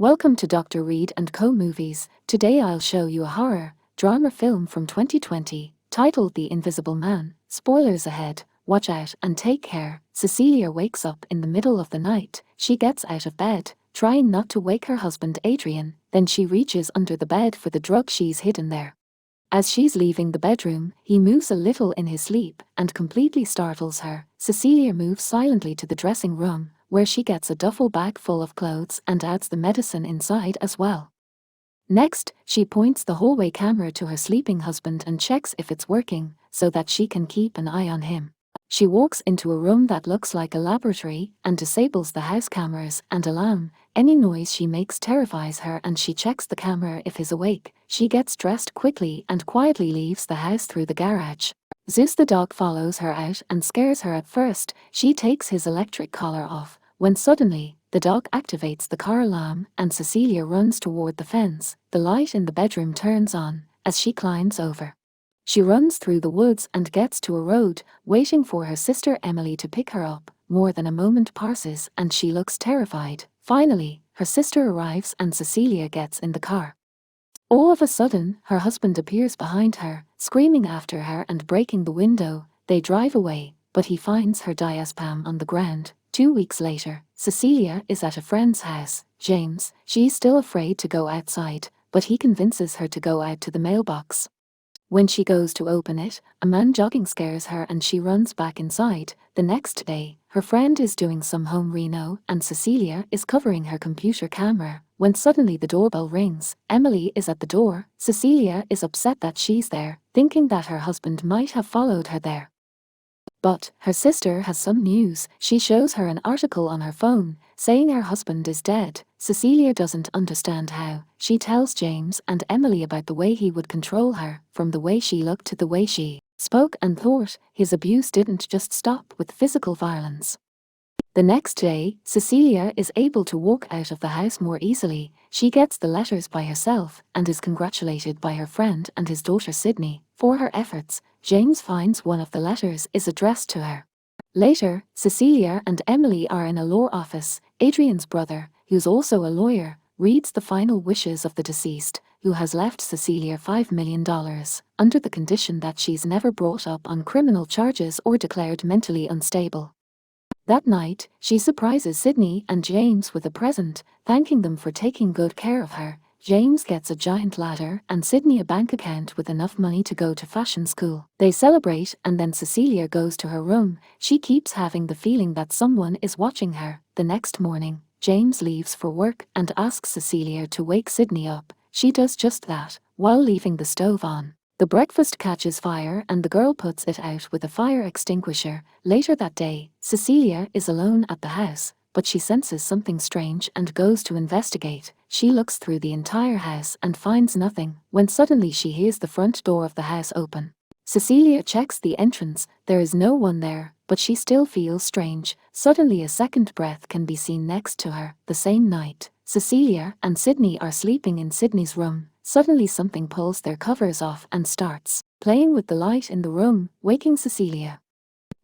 Welcome to Dr. Reed & Co. Movies. Today I'll show you a horror drama film from 2020 titled The Invisible Man. Spoilers ahead. Watch out and take care. Cecilia wakes up in the middle of the night. She gets out of bed, trying not to wake her husband Adrian. Then she reaches under the bed for the drug she's hidden there. As she's leaving the bedroom, he moves a little in his sleep and completely startles her. Cecilia moves silently to the dressing room, where she gets a duffel bag full of clothes and adds the medicine inside as well. Next, she points the hallway camera to her sleeping husband and checks if it's working, so that she can keep an eye on him. She walks into a room that looks like a laboratory and disables the house cameras and alarm. Any noise she makes terrifies her and she checks the camera if he's awake. She gets dressed quickly and quietly leaves the house through the garage. Zeus the dog follows her out and scares her at first. She takes his electric collar off, when suddenly, the dog activates the car alarm and Cecilia runs toward the fence. The light in the bedroom turns on as she climbs over. She runs through the woods and gets to a road, waiting for her sister Emily to pick her up. More than a moment passes and she looks terrified. Finally, her sister arrives and Cecilia gets in the car. All of a sudden, her husband appears behind her, screaming after her and breaking the window. They drive away, but he finds her diazepam on the ground. 2 weeks later, Cecilia is at a friend's house, James. She's still afraid to go outside, but he convinces her to go out to the mailbox. When she goes to open it, a man jogging scares her and she runs back inside. The next day, her friend is doing some home reno and Cecilia is covering her computer camera, when suddenly the doorbell rings. Emily is at the door. Cecilia is upset that she's there, thinking that her husband might have followed her there. But her sister has some news. She shows her an article on her phone, saying her husband is dead. Cecilia doesn't understand how. She tells James and Emily about the way he would control her, from the way she looked to the way she spoke and thought. His abuse didn't just stop with physical violence. The next day, Cecilia is able to walk out of the house more easily. She gets the letters by herself and is congratulated by her friend and his daughter Sydney for her efforts. James finds one of the letters is addressed to her. Later, Cecilia and Emily are in a law office. Adrian's brother, who's also a lawyer, reads the final wishes of the deceased, who has left Cecilia $5 million, under the condition that she's never brought up on criminal charges or declared mentally unstable. That night, she surprises Sydney and James with a present, thanking them for taking good care of her. James gets a giant ladder and Sydney a bank account with enough money to go to fashion school. They celebrate and then Cecilia goes to her room. She keeps having the feeling that someone is watching her. The next morning, James leaves for work and asks Cecilia to wake Sydney up. She does just that, while leaving the stove on. The breakfast catches fire and the girl puts it out with a fire extinguisher. Later that day, Cecilia is alone at the house, but she senses something strange and goes to investigate. She looks through the entire house and finds nothing, when suddenly she hears the front door of the house open. Cecilia checks the entrance. There is no one there, but she still feels strange. Suddenly a second breath can be seen next to her. The same night, Cecilia and Sydney are sleeping in Sydney's room. Suddenly something pulls their covers off and starts playing with the light in the room, waking Cecilia.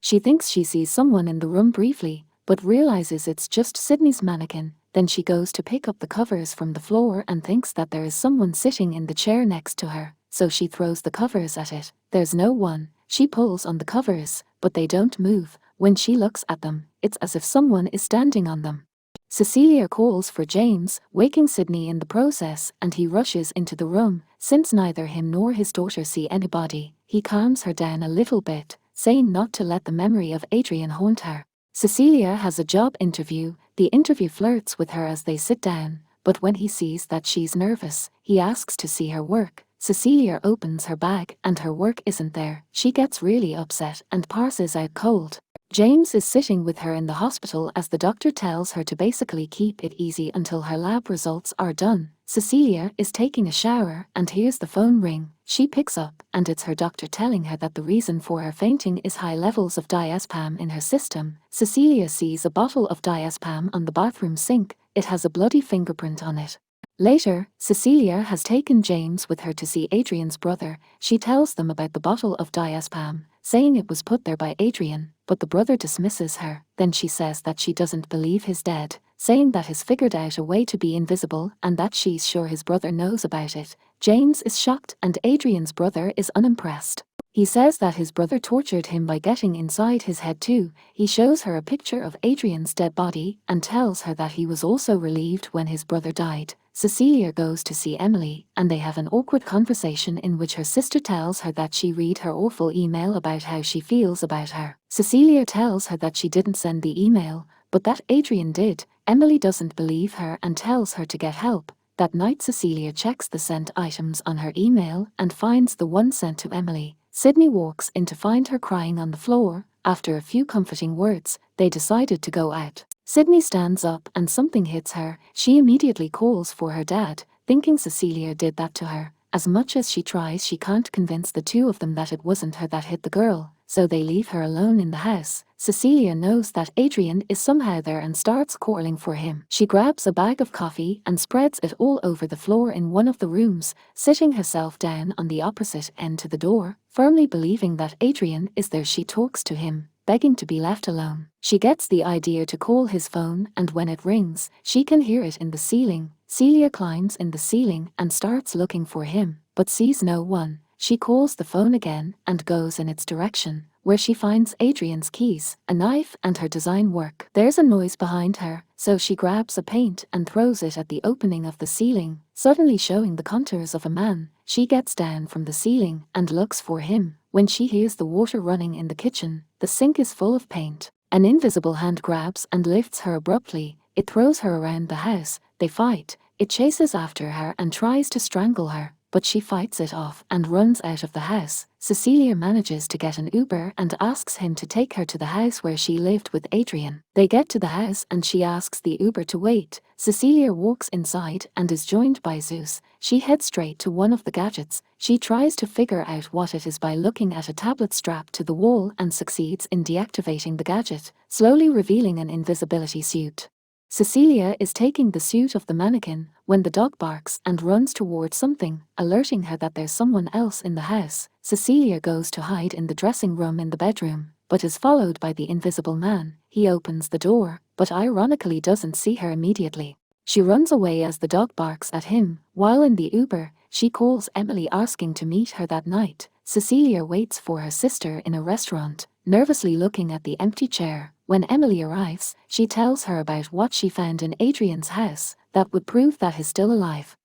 She thinks she sees someone in the room briefly, but realizes it's just Sydney's mannequin. Then she goes to pick up the covers from the floor and thinks that there is someone sitting in the chair next to her, so she throws the covers at it. There's no one. She pulls on the covers, but they don't move. When she looks at them, it's as if someone is standing on them. Cecilia calls for James, waking Sydney in the process, and he rushes into the room. Since neither him nor his daughter see anybody, he calms her down a little bit, saying not to let the memory of Adrian haunt her. Cecilia has a job interview. The interview flirts with her as they sit down, but when he sees that she's nervous, he asks to see her work. Cecilia opens her bag and her work isn't there. She gets really upset and passes out cold. James is sitting with her in the hospital as the doctor tells her to basically keep it easy until her lab results are done. Cecilia is taking a shower and hears the phone ring. She picks up and it's her doctor telling her that the reason for her fainting is high levels of diazepam in her system. Cecilia sees a bottle of diazepam on the bathroom sink. It has a bloody fingerprint on it. Later, Cecilia has taken James with her to see Adrian's brother. She tells them about the bottle of diazepam, saying it was put there by Adrian, but the brother dismisses her. Then she says that she doesn't believe he's dead. saying that he's figured out a way to be invisible and that she's sure his brother knows about it. James is shocked and Adrian's brother is unimpressed. He says that his brother tortured him by getting inside his head too. He shows her a picture of Adrian's dead body and tells her that he was also relieved when his brother died. Cecilia goes to see Emily and they have an awkward conversation in which her sister tells her that she read her awful email about how she feels about her. Cecilia tells her that she didn't send the email, but that Adrian did. Emily doesn't believe her and tells her to get help. That night Cecilia checks the sent items on her email and finds the one sent to Emily. Sydney walks in to find her crying on the floor. After a few comforting words, they decided to go out. Sydney stands up and something hits her. She immediately calls for her dad, thinking Cecilia did that to her. As much as she tries, she can't convince the two of them that it wasn't her that hit the girl, so they leave her alone in the house. Cecilia knows that Adrian is somehow there and starts calling for him. She grabs a bag of coffee and spreads it all over the floor in one of the rooms, sitting herself down on the opposite end to the door. Firmly believing that Adrian is there, she talks to him, begging to be left alone. She gets the idea to call his phone, and when it rings, she can hear it in the ceiling. Celia climbs in the ceiling and starts looking for him, but sees no one. She calls the phone again and goes in its direction, where she finds Adrian's keys, a knife and her design work. There's a noise behind her, so she grabs a paint and throws it at the opening of the ceiling, suddenly showing the contours of a man. She gets down from the ceiling and looks for him. When she hears the water running in the kitchen, the sink is full of paint. An invisible hand grabs and lifts her abruptly. It throws her around the house. They fight. It chases after her and tries to strangle her, but she fights it off and runs out of the house. Cecilia manages to get an Uber and asks him to take her to the house where she lived with Adrian. They get to the house and she asks the Uber to wait. Cecilia walks inside and is joined by Zeus. She heads straight to one of the gadgets. She tries to figure out what it is by looking at a tablet strapped to the wall and succeeds in deactivating the gadget, slowly revealing an invisibility suit. Cecilia is taking the suit of the mannequin when the dog barks and runs towards something, alerting her that there's someone else in the house. Cecilia goes to hide in the dressing room in the bedroom, but is followed by the invisible man. He opens the door, but ironically doesn't see her immediately. She runs away as the dog barks at him. While in the Uber, she calls Emily asking to meet her that night. Cecilia waits for her sister in a restaurant, nervously looking at the empty chair. When Emily arrives, she tells her about what she found in Adrian's house that would prove that he's still alive.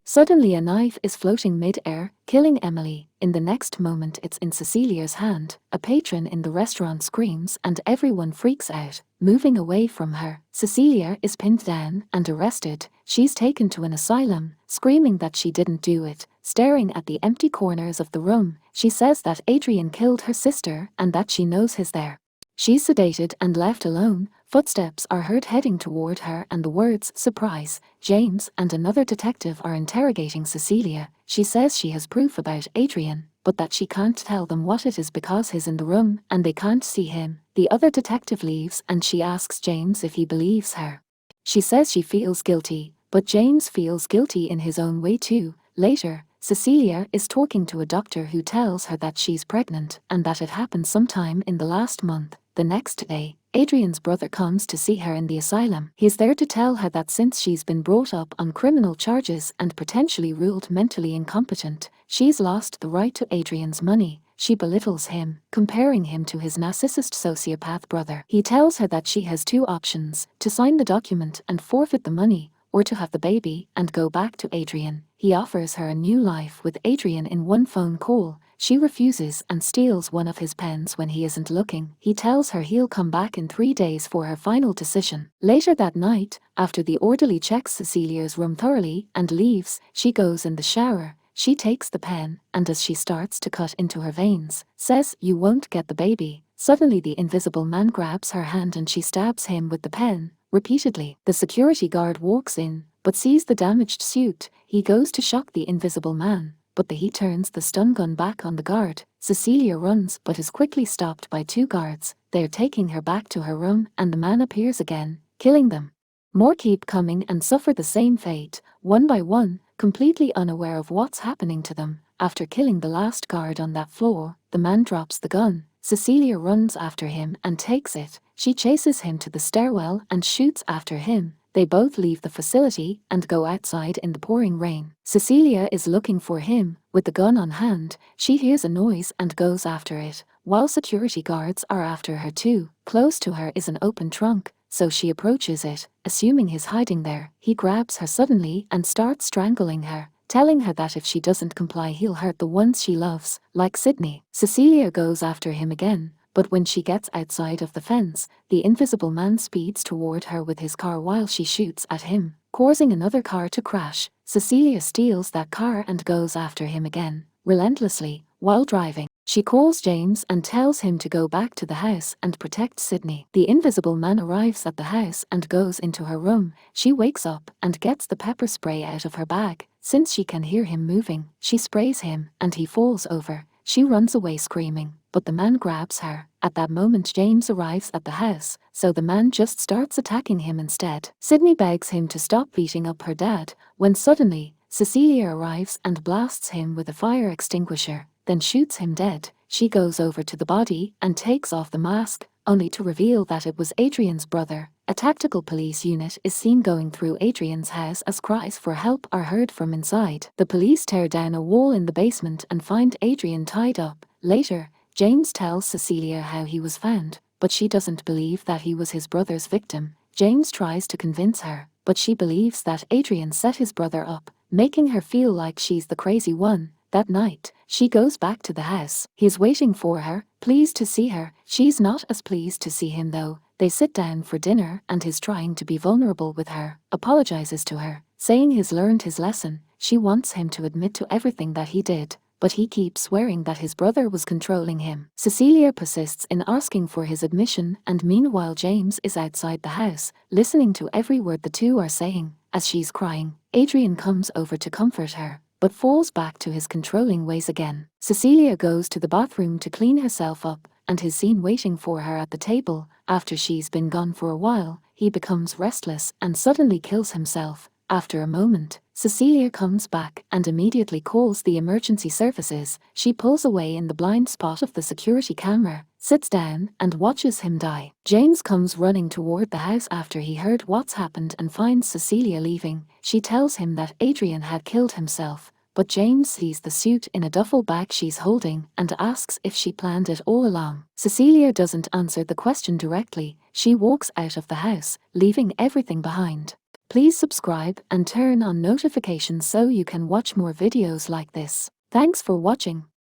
Suddenly a knife is floating mid-air, killing Emily. In the next moment it's in Cecilia's hand. A patron in the restaurant screams and everyone freaks out, moving away from her. Cecilia is pinned down and arrested. She's taken to an asylum, screaming that she didn't do it. Staring at the empty corners of the room, she says that Adrian killed her sister and that she knows he's there. She's sedated and left alone. Footsteps are heard heading toward her and the words "surprise." James and another detective are interrogating Cecilia. She says she has proof about Adrian, but that she can't tell them what it is because he's in the room and they can't see him. The other detective leaves and she asks James if he believes her. She says she feels guilty, but James feels guilty in his own way too. Later, Cecilia is talking to a doctor who tells her that she's pregnant and that it happened sometime in the last month. The next day, Adrian's brother comes to see her in the asylum. He's there to tell her that since she's been brought up on criminal charges and potentially ruled mentally incompetent, she's lost the right to Adrian's money. She belittles him, comparing him to his narcissist sociopath brother. He tells her that she has two options: to sign the document and forfeit the money, or to have the baby and go back to Adrian. He offers her a new life with Adrian in one phone call. She refuses and steals one of his pens when he isn't looking. He tells her he'll come back in 3 days for her final decision. Later that night, after the orderly checks Cecilia's room thoroughly and leaves, she goes in the shower. She takes the pen and as she starts to cut into her veins, says, "You won't get the baby." Suddenly the invisible man grabs her hand and she stabs him with the pen, repeatedly. The security guard walks in, but sees the damaged suit. He goes to shock the invisible man, but he turns the stun gun back on the guard. Cecilia runs but is quickly stopped by 2 guards. They are taking her back to her room and the man appears again, killing them. More keep coming and suffer the same fate, one by one, completely unaware of what's happening to them. After killing the last guard on that floor, the man drops the gun. Cecilia runs after him and takes it. She chases him to the stairwell and shoots after him. They both leave the facility and go outside in the pouring rain. Cecilia is looking for him. With the gun on hand, she hears a noise and goes after it, while security guards are after her too. Close to her is an open trunk, so she approaches it, assuming he's hiding there. He grabs her suddenly and starts strangling her, telling her that if she doesn't comply he'll hurt the ones she loves, like Sydney. Cecilia goes after him again, but when she gets outside of the fence, the invisible man speeds toward her with his car while she shoots at him, causing another car to crash. Cecilia steals that car and goes after him again, relentlessly, while driving. She calls James and tells him to go back to the house and protect Sydney. The invisible man arrives at the house and goes into her room. She wakes up and gets the pepper spray out of her bag. Since she can hear him moving, she sprays him and he falls over. She runs away screaming, but the man grabs her. At that moment James arrives at the house, so the man just starts attacking him instead. Sydney begs him to stop beating up her dad, when suddenly, Cecilia arrives and blasts him with a fire extinguisher, then shoots him dead. She goes over to the body and takes off the mask, only to reveal that it was Adrian's brother. A tactical police unit is seen going through Adrian's house as cries for help are heard from inside. The police tear down a wall in the basement and find Adrian tied up. Later, James tells Cecilia how he was found, but she doesn't believe that he was his brother's victim. James tries to convince her, but she believes that Adrian set his brother up, making her feel like she's the crazy one. That night, she goes back to the house. He's waiting for her, pleased to see her. She's not as pleased to see him though. They sit down for dinner and he's trying to be vulnerable with her, apologizes to her, saying he's learned his lesson. She wants him to admit to everything that he did, but he keeps swearing that his brother was controlling him. Cecilia persists in asking for his admission, and meanwhile James is outside the house, listening to every word the two are saying. As she's crying, Adrian comes over to comfort her, but falls back to his controlling ways again. Cecilia goes to the bathroom to clean herself up, and is seen waiting for her at the table. After she's been gone for a while, he becomes restless and suddenly kills himself. After a moment, Cecilia comes back and immediately calls the emergency services. She pulls away in the blind spot of the security camera, sits down and watches him die. James comes running toward the house after he heard what's happened and finds Cecilia leaving. She tells him that Adrian had killed himself, but James sees the suit in a duffel bag she's holding and asks if she planned it all along. Cecilia doesn't answer the question directly. She walks out of the house, leaving everything behind. Please subscribe and turn on notifications so you can watch more videos like this. Thanks for watching.